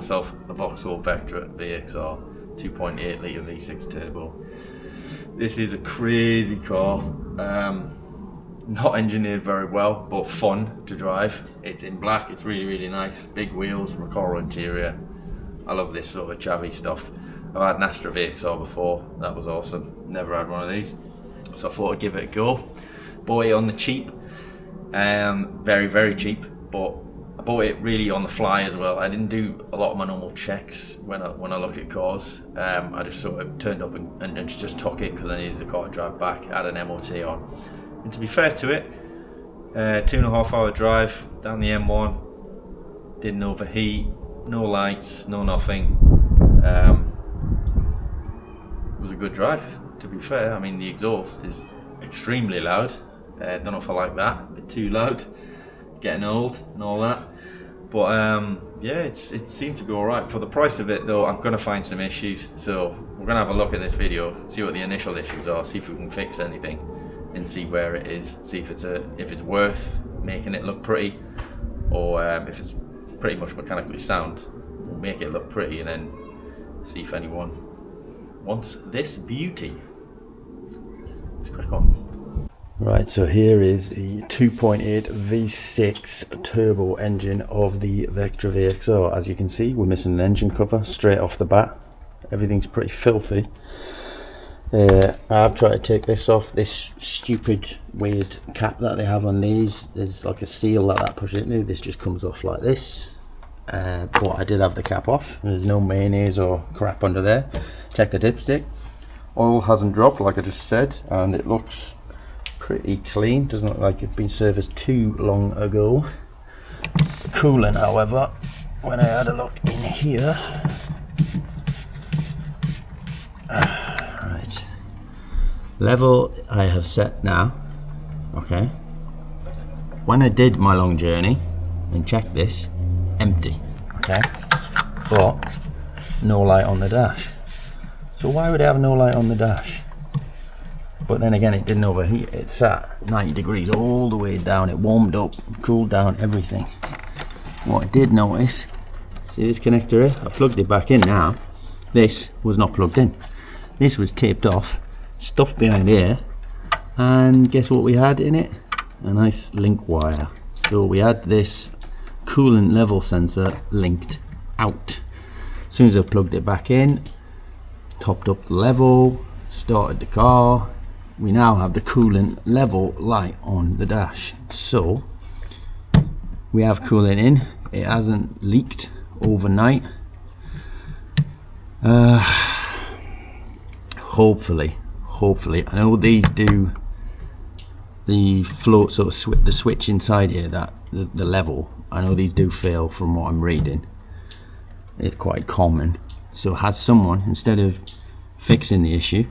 myself a Vauxhall Vectra VXR 2.8 litre V6 turbo. This is a crazy car, not engineered very well, but fun to drive. It's in black, it's really nice, big wheels, Recaro interior. I love this sort of chavvy stuff. I've had an Astra VXR before, that was awesome, never had one of these, so I thought I'd give it a go. Bought it on the cheap, very cheap, but I bought it really on the fly as well. I didn't do a lot of my normal checks when I look at cars. I just sort of turned up and just took it because I needed the car to drive back, had an MOT on. And to be fair to it, 2.5 hour drive down the M1, didn't overheat, no lights, no nothing. It was a good drive, to be fair. I mean, the exhaust is extremely loud. Don't know if I like that, a bit too loud, getting old and all that. But yeah, it seemed to go alright. For the price of it though, I'm going to find some issues. So we're going to have a look at this video, see what the initial issues are, see if we can fix anything and see where it is, see if it's worth making it look pretty, or if it's pretty much mechanically sound, we'll make it look pretty and then see if anyone wants this beauty. Let's crack on. Right, so here is the 2.8 V6 turbo engine of the Vectra VXR. As you can see, we're missing an engine cover straight off the bat. Everything's pretty filthy. I've tried to take this off, this stupid weird cap that they have on these. There's like a seal that pushes into. This just comes off like this. But I did have the cap off. There's no mayonnaise or crap under there. Check the dipstick. Oil hasn't dropped like I just said, and it looks pretty clean. Doesn't look like it's been serviced too long ago. Coolant, however, when I had a look in here, right, level I have set now. Okay, when I did my long journey and checked this, empty. Okay, but no light on the dash. So why would I have no light on the dash? But then again, it didn't overheat. It sat 90 degrees all the way down. It warmed up, cooled down, everything. What I did notice, see this connector here? I plugged it back in now. This was not plugged in. This was taped off, stuffed behind here, and guess what we had in it? A nice link wire. So we had this coolant level sensor linked out. As soon as I plugged it back in, topped up the level, started the car, we now have the coolant level light on the dash. So we have coolant in, it hasn't leaked overnight. Hopefully, I know these do the float sort of the switch inside here, that the level, I know these do fail from what I'm reading. It's quite common. So has someone, instead of fixing the issue,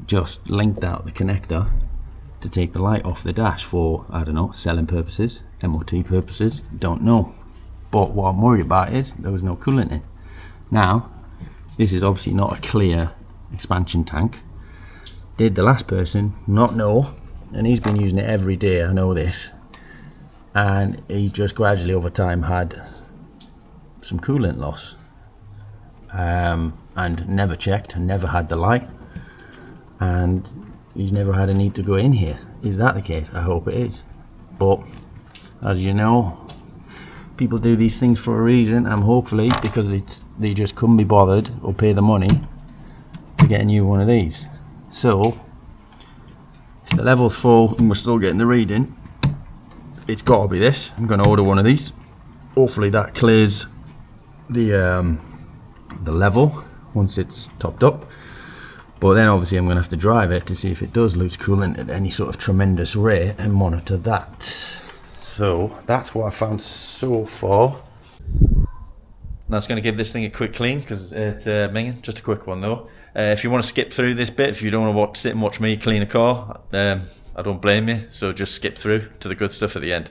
just linked out the connector to take the light off the dash for, I don't know, selling purposes, MOT purposes, don't know. But what I'm worried about is there was no coolant in. Now, this is obviously not a clear expansion tank. Did the last person not know? And he's been using it every day, I know this. And he's just gradually over time had some coolant loss. And never checked and never had the light, and he's never had a need to go in here. Is that the case? I hope it is. But as you know, people do these things for a reason, and hopefully because they just couldn't be bothered or pay the money to get a new one of these. So if the level's full and we're still getting the reading, it's got to be this. I'm going to order one of these. Hopefully that clears the level once it's topped up. But then obviously I'm going to have to drive it to see if it does lose coolant at any sort of tremendous rate and monitor that. So that's what I found so far. That's going to give this thing a quick clean because it's minging. Just a quick one though. If you want to skip through this bit, if you don't want to sit and watch me clean a car, I don't blame you. So just skip through to the good stuff at the end.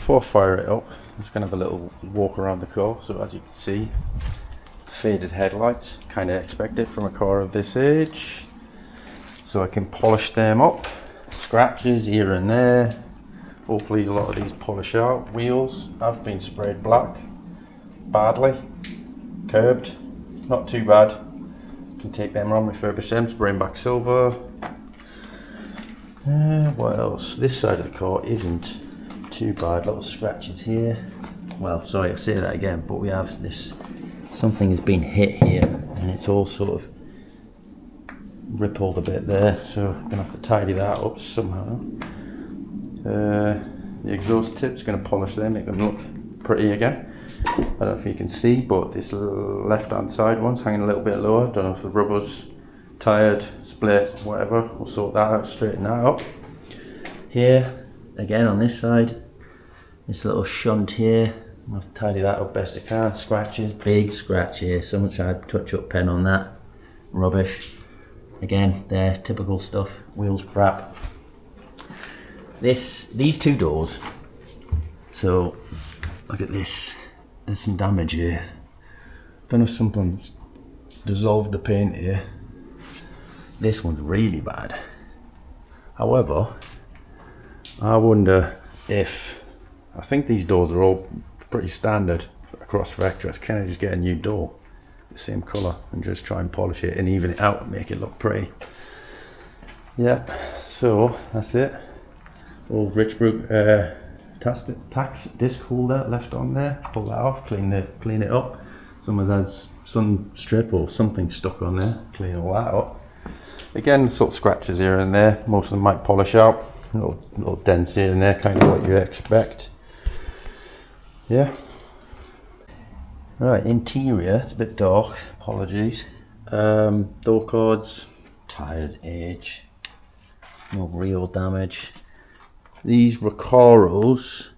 before I fire it up, I'm just going to have a little walk around the car. So as you can see, faded headlights, kind of expected from a car of this age. So I can polish them up, scratches here and there. Hopefully a lot of these polish out. Wheels have been sprayed black, badly, curbed, not too bad. Can take them on, refurbish them, spray them back silver. What else? This side of the car isn't too bad, little scratches here. Well, sorry, I say that again, but we have this, something has been hit here and it's all sort of rippled a bit there, so I'm gonna have to tidy that up somehow. The exhaust tip's gonna polish them, make them look pretty again. I don't know if you can see, but this left hand side one's hanging a little bit lower. Don't know if the rubber's tired, split, whatever. We'll sort that out, straighten that up. Here, again on this side, this little shunt here, I'll have to tidy that up best I can. Scratches, big scratch here. Someone tried touch up pen on that. Rubbish. Again, they're typical stuff. Wheels crap. These two doors. So, look at this. There's some damage here. Don't know if something's dissolved the paint here. This one's really bad. However, I wonder if, I think these doors are all pretty standard across Vectra. Can I just get a new door, the same colour, and just try and polish it and even it out and make it look pretty? Yeah, so that's it. Old Richbrook tax disc holder left on there. Pull that off, clean it up. Someone has sun strip or something stuck on there. Clean all that up. Again, sort of scratches here and there. Most of them might polish out. Little dents here and there, kind of what you expect. Yeah. Right, interior, it's a bit dark, apologies. Door cords, tired, age, no real damage. These Recaros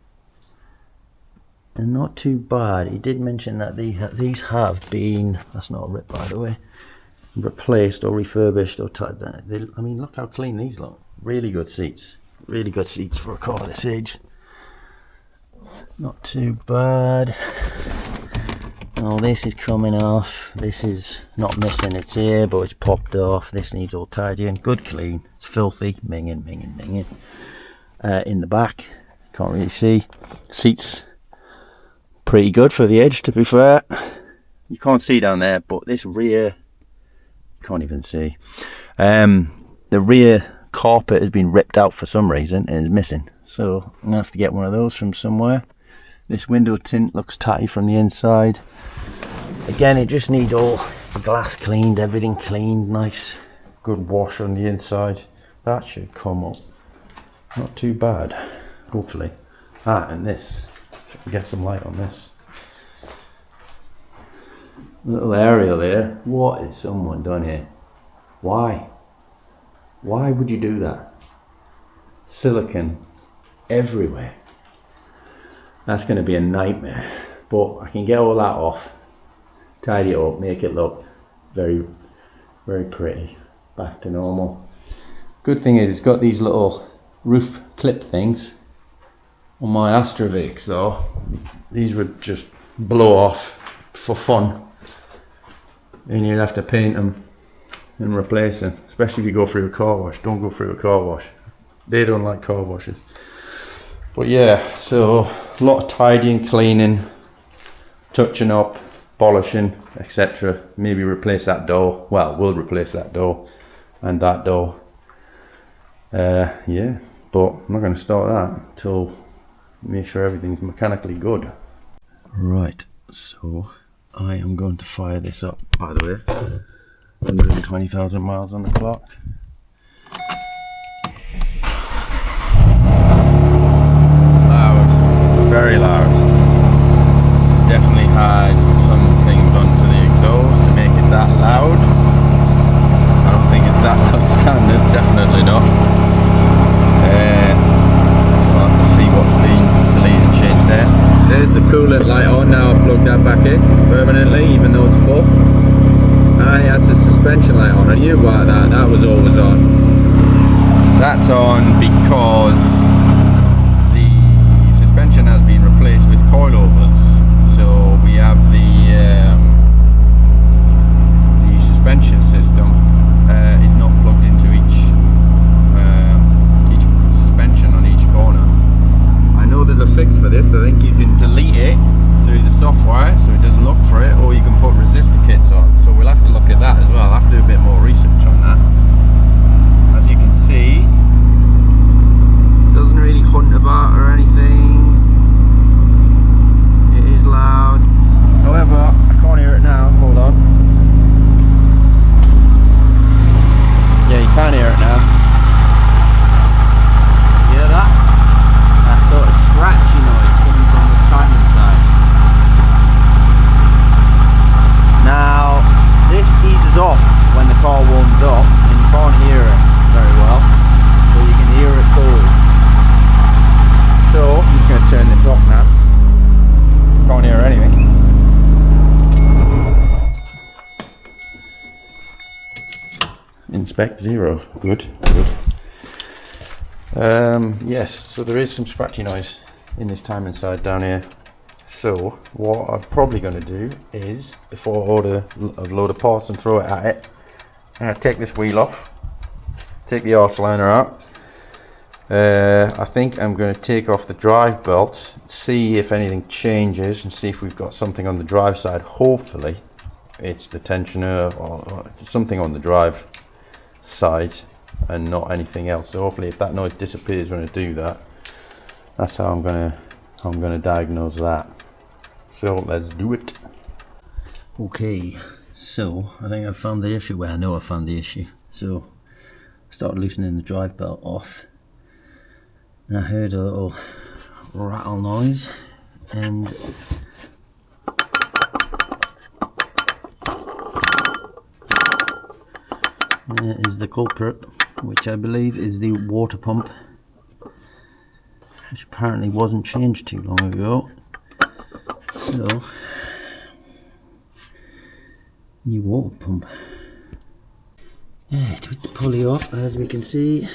are not too bad. He did mention that these have been, that's not a rip by the way, replaced or refurbished or I mean, look how clean these look. Really good seats. Really good seats for a car this age. Not too bad. Oh, this is coming off. This is not missing its ear, but it's popped off. This needs all tidying. Good clean. It's filthy. Minging. In the back, can't really see. Seats pretty good for the age, to be fair. You can't see down there, but this rear, can't even see. The rear carpet has been ripped out for some reason and is missing, so I'm gonna have to get one of those from somewhere. This window tint looks tatty from the inside. Again, it just needs all the glass cleaned, everything cleaned, nice good wash on the inside. That should come up not too bad, hopefully. And this, get some light on this little area there. What has someone done here? Why would you do that? Silicone everywhere. That's going to be a nightmare, but I can get all that off, tidy it up, make it look very pretty, back to normal. Good thing is it's got these little roof clip things. On my Astra VXR, these would just blow off for fun and you'd have to paint them and replace them, especially if you go through a car wash. Don't go through a car wash, they don't like car washes. But yeah, so a lot of tidying, cleaning, touching up, polishing, etc. Maybe replace that door. Well, we'll replace that door and that door. Yeah, but I'm not going to start that until make sure everything's mechanically good. Right, so I am going to fire this up, by the way. 120,000 miles on the clock. Loud, very loud. It's definitely had something done to the exhaust to make it that loud. I don't think it's that loud standard, definitely not. So I'll have to see what's been deleted and changed there. There's the coolant light on now. I've plugged that back in permanently, even though it's full. And it has the suspension light on. I knew about that. That was always on. That's on because the suspension has coilovers. So we have the suspension system is not plugged into each suspension on each corner. I know there's a fix for this. I think you can delete it through the software so it doesn't look for it, or you can put resistor kits on. So we'll have to look at that as well. I'll have to do a bit more research on that. As you can see, doesn't really hunt about or anything. It is loud. However, I can't hear it now. Hold on. Yeah, you can hear it now. Hear that? That sort of scratchy noise coming from the timing side. Now, this eases off when the car warms up, and you can't hear it very well, but you can hear it cold. So, I'm just going to turn this off now. Can't hear anything. Inspect 0. Good, good. Yes, so there is some scratchy noise in this timing side down here. So what I'm probably going to do is, before I order a load of parts and throw it at it, I'm going to take this wheel off, take the arch liner out. I think I'm going to take off the drive belt, see if anything changes, and see if we've got something on the drive side. Hopefully it's the tensioner or something on the drive side and not anything else. So hopefully if that noise disappears when I do that, that's how I'm gonna diagnose that. So let's do it. Okay, so I think I've found the issue. Well, I know I found the issue. So I started loosening the drive belt off, and I heard a little rattle noise, and there is the culprit, which I believe is the water pump, which apparently wasn't changed too long ago. So, new water pump. With the pulley off, as we can see,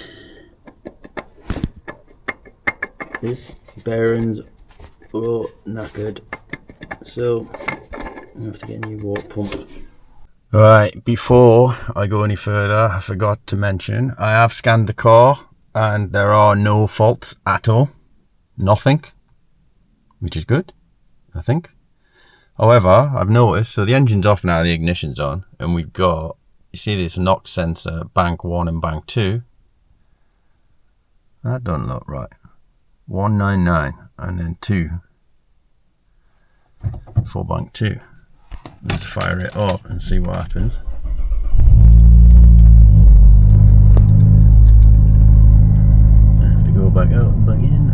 this bearings are knackered, so I have to get a new water pump. Right, before I go any further, I forgot to mention, I have scanned the car and there are no faults at all. Nothing, which is good, I think. However, I've noticed, so the engine's off now, the ignition's on, and we've got, you see this knock sensor, bank 1 and bank 2. That doesn't look right. 199 and then 2 for bank 2. Let's fire it up and see what happens. I have to go back out and back in.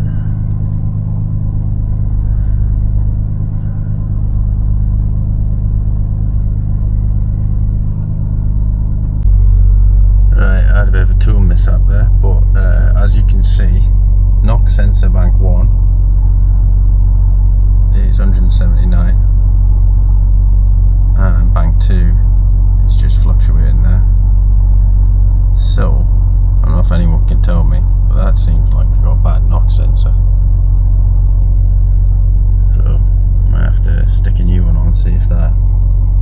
Right, I had a bit of a tool mishap there, but as you can see, knock sensor bank 1 is 179. And bank 2 is just fluctuating there. So, I don't know if anyone can tell me, but that seems like they've got a bad knock sensor. So, I might have to stick a new one on and see if that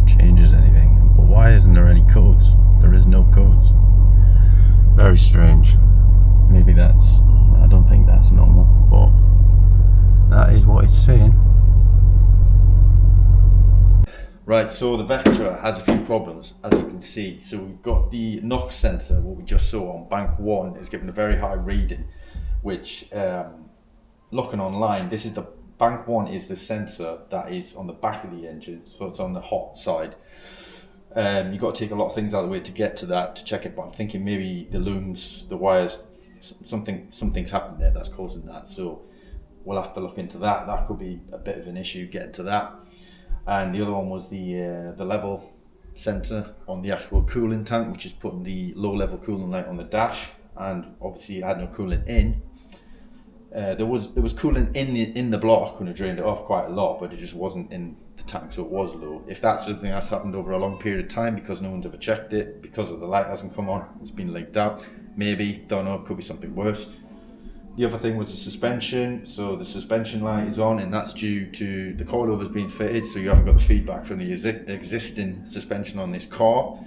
changes anything. But why isn't there any codes? There is no codes. Very strange. Maybe that's, I don't think that's normal, but that is what it's saying. Right, so the Vectra has a few problems, as you can see. So we've got the knock sensor, what we just saw on bank 1 is given a very high reading, which, looking online, this is the bank 1 is the sensor that is on the back of the engine, so it's on the hot side. You've got to take a lot of things out of the way to get to that, to check it, but I'm thinking maybe the looms, the wires, something's happened there that's causing that. So we'll have to look into that. That could be a bit of an issue getting to that. And the other one was the level sensor on the actual cooling tank, which is putting the low level cooling light on the dash, and obviously it had no cooling in. There was cooling in the block when I drained it off quite a lot, but it just wasn't in the tank, so it was low. If that's something that's happened over a long period of time because no one's ever checked it, because of the light hasn't come on, it's been leaked out, maybe, don't know, it could be something worse. The other thing was the suspension. So the suspension light is on, and that's due to the coilovers being fitted, so you haven't got the feedback from the existing suspension on this car.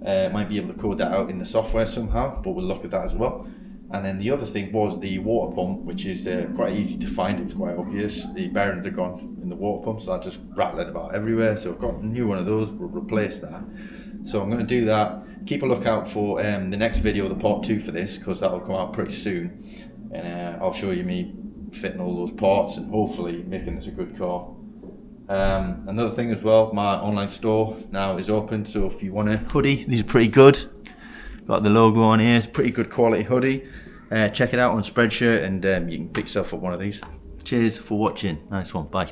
Might be able to code that out in the software somehow, but we'll look at that as well. And then the other thing was the water pump, which is quite easy to find. It was quite obvious. The bearings are gone in the water pump, so I just rattled about everywhere. So I've got a new one of those. We'll replace that. So I'm going to do that. Keep a lookout for the next video, the part 2 for this, because that will come out pretty soon. And I'll show you me fitting all those parts and hopefully making this a good car. Another thing as well, my online store now is open, so if you want a hoodie, these are pretty good. Got the logo on here, it's a pretty good quality hoodie. Check it out on Spreadshirt, and you can pick yourself up one of these. Cheers for watching, nice one, bye.